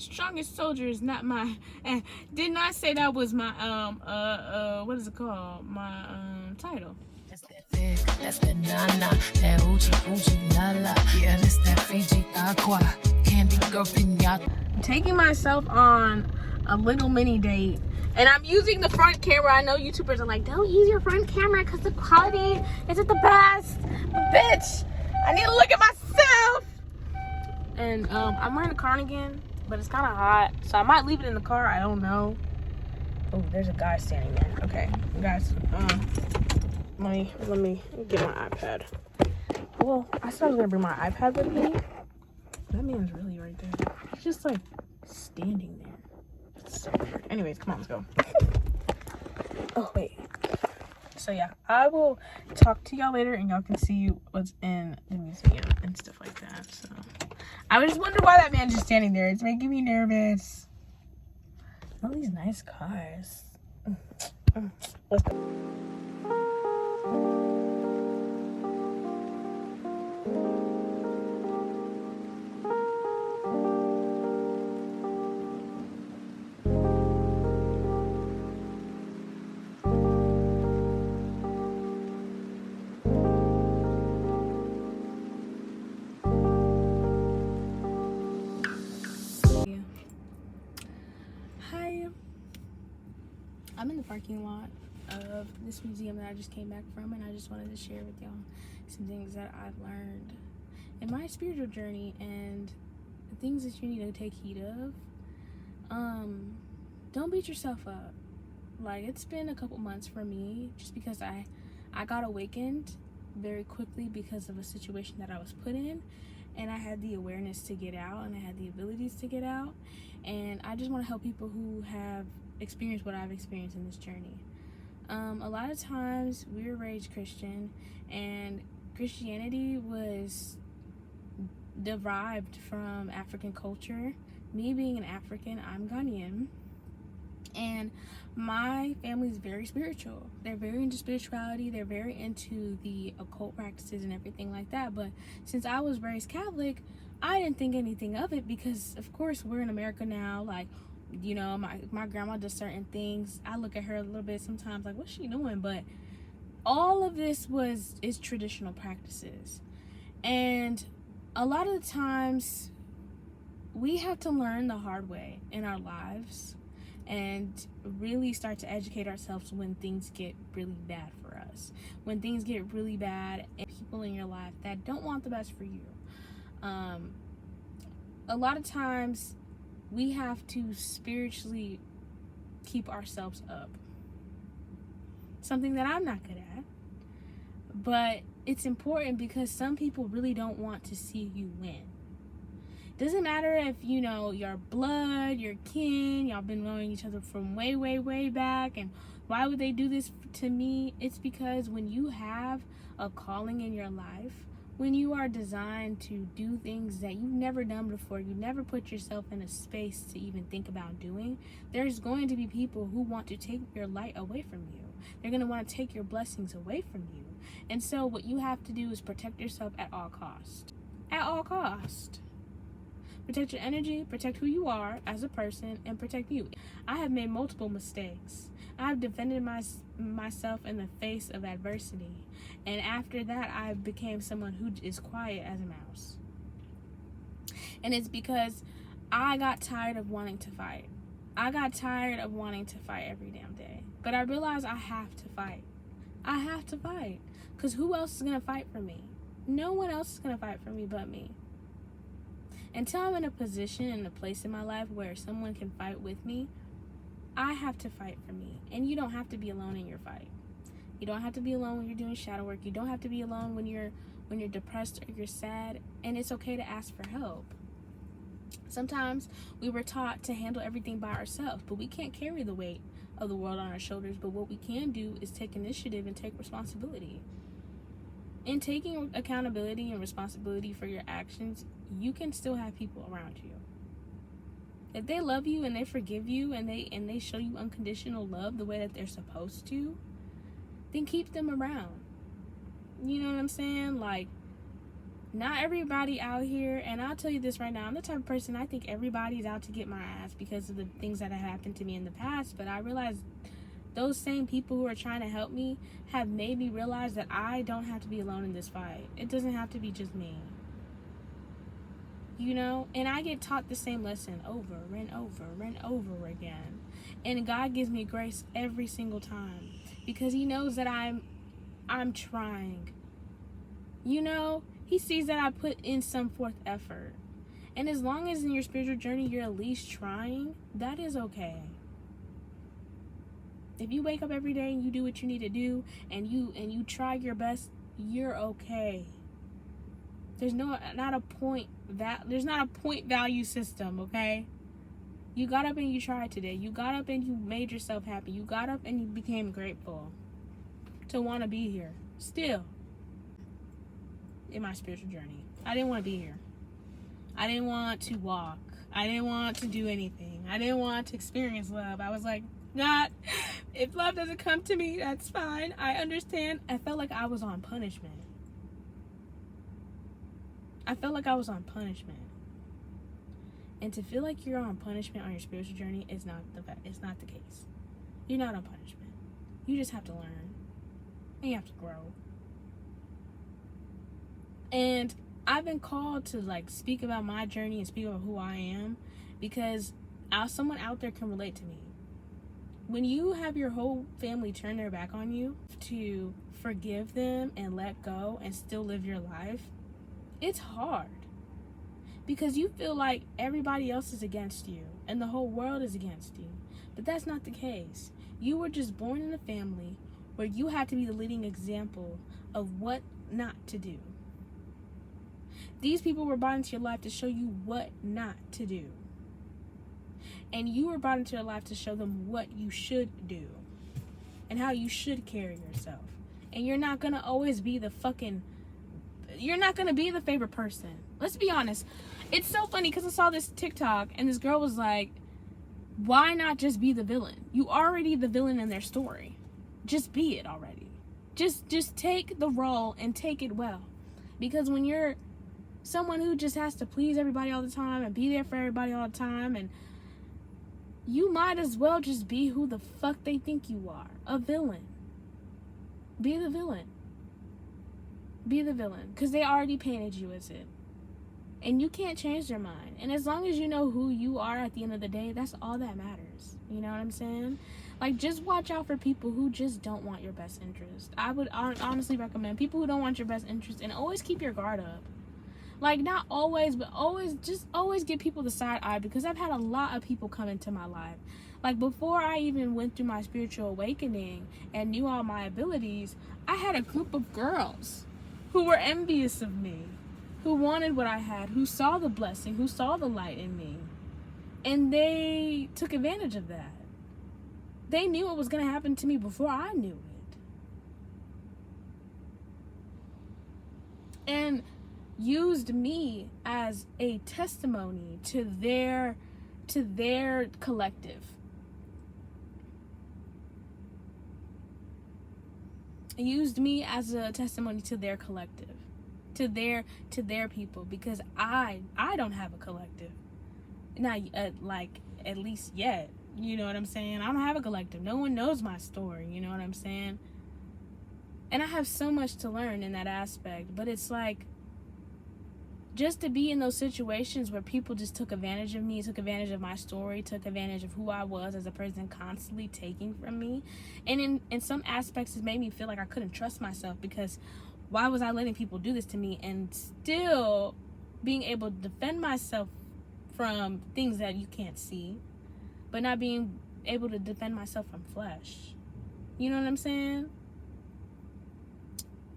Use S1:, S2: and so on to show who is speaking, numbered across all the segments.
S1: strongest soldier is not my, and did not say that was my what is it called, my title.
S2: That's that thick, that's that nana, that hoochie lala. Yeah, that's that Fiji aqua, candy girl pinata.
S1: I'm taking myself on a little mini date, and I'm using the front camera. I know YouTubers are like, don't use your front camera because the quality isn't the best. But bitch, I need to look at myself. And I'm wearing a cardigan, but it's kind of hot, so I might leave it in the car. I don't know. Oh, there's a guy standing there. Okay, guys, let me get my iPad. Well, I said I was gonna bring my iPad with me. That man's really right there. He's just like standing there. It's so weird. Anyways, come on, let's go. Oh wait. So yeah, I will talk to y'all later, and y'all can see what's in the museum and stuff like that. So I was just wondering why that man's just standing there. It's making me nervous. All these nice cars. Let's go. I'm in the parking lot of this museum that I just came back from, and I just wanted to share with y'all some things that I've learned in my spiritual journey and the things that you need to take heed of. Don't beat yourself up. Like, it's been a couple months for me just because I got awakened very quickly because of a situation that I was put in, and I had the awareness to get out, and I had the abilities to get out, and I just want to help people who have experienced what I've experienced in this journey. A lot of times we were raised Christian, and Christianity was derived from African culture. Me being an African, I'm Ghanaian, and my family's very spiritual. They're very into spirituality. They're very into the occult practices and everything like that. But since I was raised Catholic, I didn't think anything of it because, of course, we're in America now. Like, you know, my grandma does certain things. I look at her a little bit sometimes like, what's she doing? But all of this is traditional practices. And a lot of the times we have to learn the hard way in our lives and really start to educate ourselves when things get really bad for us. When things get really bad and people in your life that don't want the best for you. A lot of times we have to spiritually keep ourselves up. Something that I'm not good at. But it's important because some people really don't want to see you win. Doesn't matter if, you know, your blood, your kin, y'all been knowing each other from way, way, way back, and why would they do this to me? It's because when you have a calling in your life, when you are designed to do things that you've never done before, you never put yourself in a space to even think about doing, there's going to be people who want to take your light away from you. They're going to want to take your blessings away from you. And so what you have to do is protect yourself at all cost. At all cost. Protect your energy, protect who you are as a person, and protect you. I have made multiple mistakes. I've defended myself in the face of adversity. And after that, I became someone who is quiet as a mouse. And it's because I got tired of wanting to fight. I got tired of wanting to fight every damn day. But I realized I have to fight. I have to fight. Because who else is going to fight for me? No one else is going to fight for me but me. Until I'm in a position and a place in my life where someone can fight with me, I have to fight for me. And you don't have to be alone in your fight. You don't have to be alone when you're doing shadow work. You don't have to be alone when you're depressed or you're sad. And it's okay to ask for help. Sometimes we were taught to handle everything by ourselves, but we can't carry the weight of the world on our shoulders. But what we can do is take initiative and take responsibility. In taking accountability and responsibility for your actions, you can still have people around you. If they love you and they forgive you and they show you unconditional love the way that they're supposed to, then keep them around. You know what I'm saying? Like, Not everybody out here, and I'll tell you this right now, I'm the type of person, I think everybody's out to get my ass because of the things that have happened to me in the past, but I realize those same people who are trying to help me have made me realize that I don't have to be alone in this fight. It doesn't have to be just me. You know? And I get taught the same lesson over and over and over again. And God gives me grace every single time because he knows that I'm trying. You know? He sees that I put in some forth effort. And as long as in your spiritual journey you're at least trying, that is okay. If you wake up every day and you do what you need to do and you try your best, you're okay. There's not a point value system, okay? You got up and you tried today. You got up and you made yourself happy. You got up and you became grateful to want to be here. Still, in my spiritual journey, I didn't want to be here. I didn't want to walk. I didn't want to do anything. I didn't want to experience love. I was like, God, if love doesn't come to me, that's fine. I understand. I felt like I was on punishment. And to feel like you're on punishment on your spiritual journey is not the case. You're not on punishment. You just have to learn. And you have to grow. And I've been called to like speak about my journey and speak about who I am because someone out there can relate to me. When you have your whole family turn their back on you, to forgive them and let go and still live your life, it's hard. Because you feel like everybody else is against you and the whole world is against you. But that's not the case. You were just born in a family where you had to be the leading example of what not to do. These people were brought into your life to show you what not to do. And you were brought into your life to show them what you should do and how you should carry yourself. And you're not going to always be you're not going to be the favorite person. Let's be honest. It's so funny because I saw this TikTok and this girl was like, why not just be the villain? You already the villain in their story. Just be it already. Just take the role and take it well. Because when you're someone who just has to please everybody all the time and be there for everybody all the time, and you might as well just be who the fuck they think you are. A villain. Be the villain. Be the villain. Because they already painted you as it. And you can't change their mind. And as long as you know who you are at the end of the day, that's all that matters. You know what I'm saying? Like, just watch out for people who just don't want your best interest. I would honestly recommend people who don't want your best interest, and always keep your guard up. Like, not always, but always give people the side eye, because I've had a lot of people come into my life. Like, before I even went through my spiritual awakening and knew all my abilities, I had a group of girls who were envious of me, who wanted what I had, who saw the blessing, who saw the light in me. And they took advantage of that. They knew what was going to happen to me before I knew it. And used me as a testimony to their collective. Used me as a testimony to their collective. To their people, because I don't have a collective. Not at least yet. You know what I'm saying? I don't have a collective. No one knows my story. You know what I'm saying? And I have so much to learn in that aspect. But it's like, just to be in those situations where people just took advantage of me, took advantage of my story, took advantage of who I was as a person, constantly taking from me. And in some aspects, it made me feel like I couldn't trust myself, because why was I letting people do this to me and still being able to defend myself from things that you can't see, but not being able to defend myself from flesh? You know what I'm saying?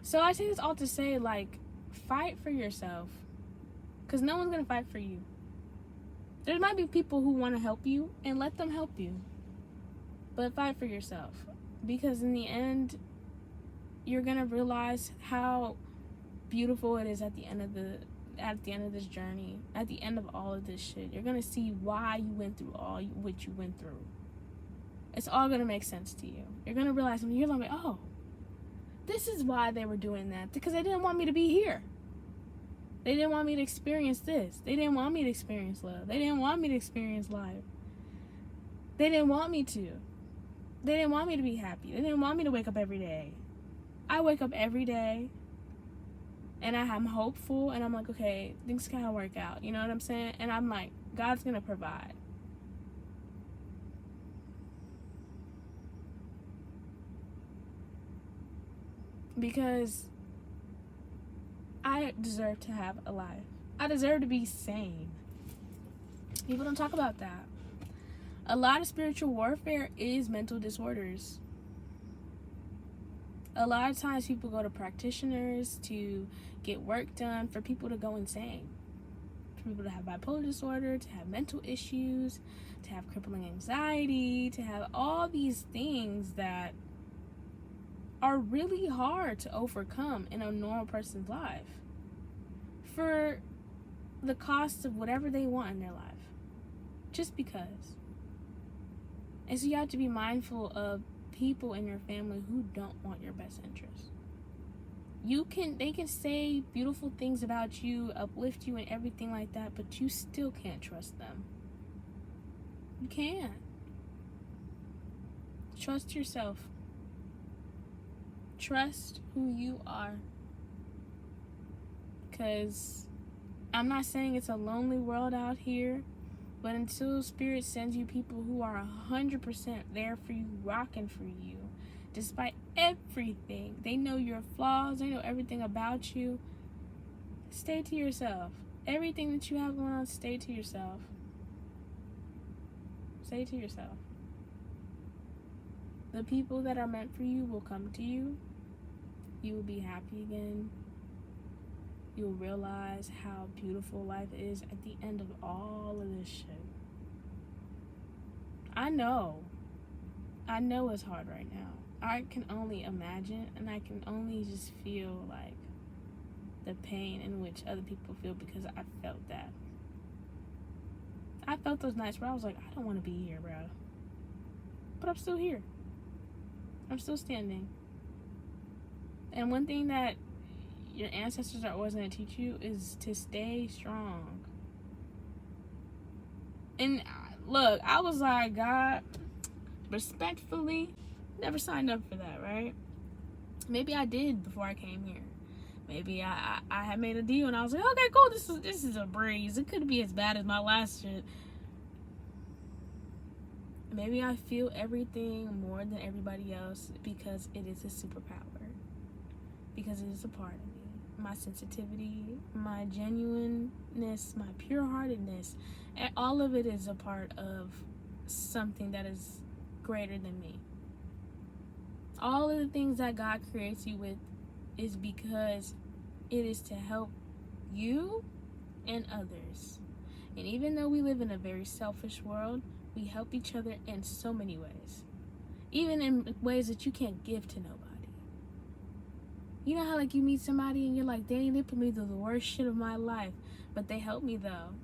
S1: So I say this all to say, like, fight for yourself, because no one's going to fight for you. There might be people who want to help you, and let them help you. But fight for yourself, because in the end, you're gonna realize how beautiful it is at the end of this journey, at the end of all of this shit. You're gonna see why you went through all what you went through. It's all gonna make sense to you. You're gonna realize when you're like, oh, this is why they were doing that, because they didn't want me to be here. They didn't want me to experience this. They didn't want me to experience love. They didn't want me to experience life. They didn't want me to. They didn't want me to be happy. They didn't want me to wake up every day. I wake up every day and I'm hopeful and I'm like, okay, things gotta work out. You know what I'm saying? And I'm like, God's gonna provide. Because I deserve to have a life. I deserve to be sane. People don't talk about that. A lot of spiritual warfare is mental disorders. A lot of times people go to practitioners to get work done for people to go insane. For people to have bipolar disorder, to have mental issues, to have crippling anxiety, to have all these things that are really hard to overcome in a normal person's life for the cost of whatever they want in their life. Just because. And so you have to be mindful of people in your family who don't want your best interest. They can say beautiful things about you, uplift you and everything like that, but you still can't trust them. You can't. Trust yourself. Trust who you are. Because I'm not saying it's a lonely world out here, but until Spirit sends you people who are 100% there for you, rocking for you, despite everything, they know your flaws, they know everything about you, stay to yourself. Everything that you have going on, stay to yourself. Stay to yourself. The people that are meant for you will come to you. You will be happy again. You'll realize how beautiful life is at the end of all of this shit. I know it's hard right now. I can only imagine, and I can only just feel like the pain in which other people feel, because I felt that. I felt those nights where I was like, I don't want to be here, bro. But I'm still here. I'm still standing. And one thing that your ancestors are always going to teach you is to stay strong. And look, I was like, God, respectfully, never signed up for that, right? Maybe I did before I came here. Maybe I had made a deal and I was like, okay, cool, this is a breeze. It couldn't be as bad as my last shit. Maybe I feel everything more than everybody else because it is a superpower. Because it is a part of me. My sensitivity, my genuineness, my pure-heartedness, and all of it is a part of something that is greater than me. All of the things that God creates you with is because it is to help you and others. And even though we live in a very selfish world, we help each other in so many ways. Even in ways that you can't give to nobody. You know how like you meet somebody and you're like, dang, they put me through the worst shit of my life. But they helped me though.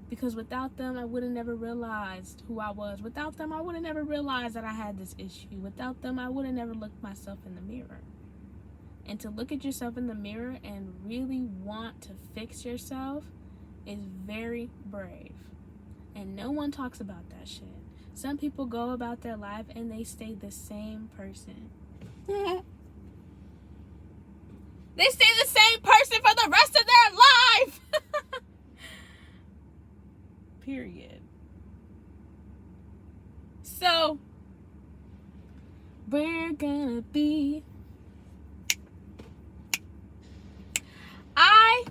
S1: Because without them, I would have never realized who I was. Without them, I would have never realized that I had this issue. Without them, I would have never looked myself in the mirror. And to look at yourself in the mirror and really want to fix yourself is very brave. And no one talks about that shit. Some people go about their life and they stay the same person. They stay the same person for the rest of their life. Period. So, we're gonna be... I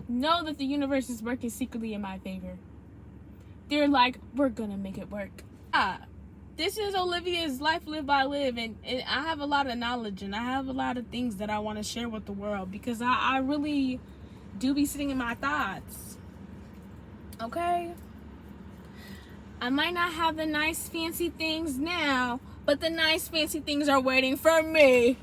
S1: know that the universe is working secretly in my favor. They're like, we're gonna make it work. This is Olivia's Life Live by Live, and I have a lot of knowledge and I have a lot of things that I want to share with the world because I really do be sitting in my thoughts. Okay? I might not have the nice fancy things now, but the nice fancy things are waiting for me.